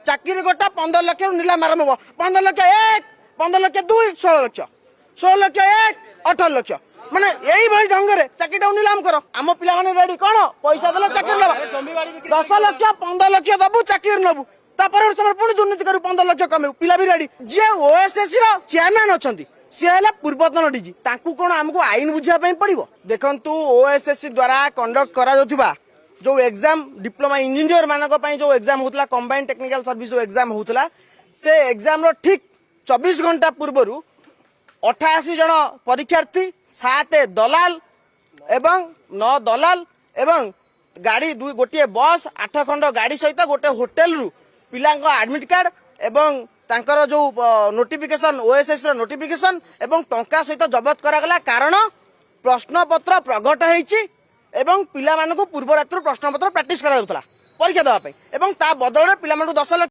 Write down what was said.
चाकरी गोटा 15 लाख नीलाम आरंभ हो 15 लाख 1 15 लाख 2 16 लाख 16 लाख 1 18 लाख माने यही भाई ढंग से चाकरी नीलाम कर आम पिला रेडी कौन पैसा देला चाकरी ना 10 लाख 15 लाख दबु चाकरी नबु तापर समय पुणी दुर्नीति करू 15 लाख कमेउ पिला भी रेडी जे ओएसएससी रो चेयरमैन अछंती सी है पूर्वतन डीजी तांकू कौन आमको आईन बुझा पड़ो देखु ओएसएससी द्वारा कंडक्ट करा जो एग्जाम डिप्लोमा इंजीनियर मानक जो एग्जाम होता कंबाइंड टेक्निकल सर्विस जो एग्जाम होता से एग्जाम रो ठीक 24 घंटा पूर्वर 88 जन परीक्षार्थी 7 दलाल एवं 9 दलाल एवं गाड़ी गोटे बस 8 खंड गाड़ी सहित गोटे होटेल रु पिला एडमिट कार्ड एवं तांकर जो नोटिफिकेशन ओएसएस रो नोटिफिकेशन एवं टंका सहित जबत करागला कारण प्रश्नपत्र प्रगट होईची एवं पिला मानकु पूर्व रात्र प्रश्नपत्र प्रैक्टिस करा परीक्षा देवा एवं ता बदल पिला 10 लाख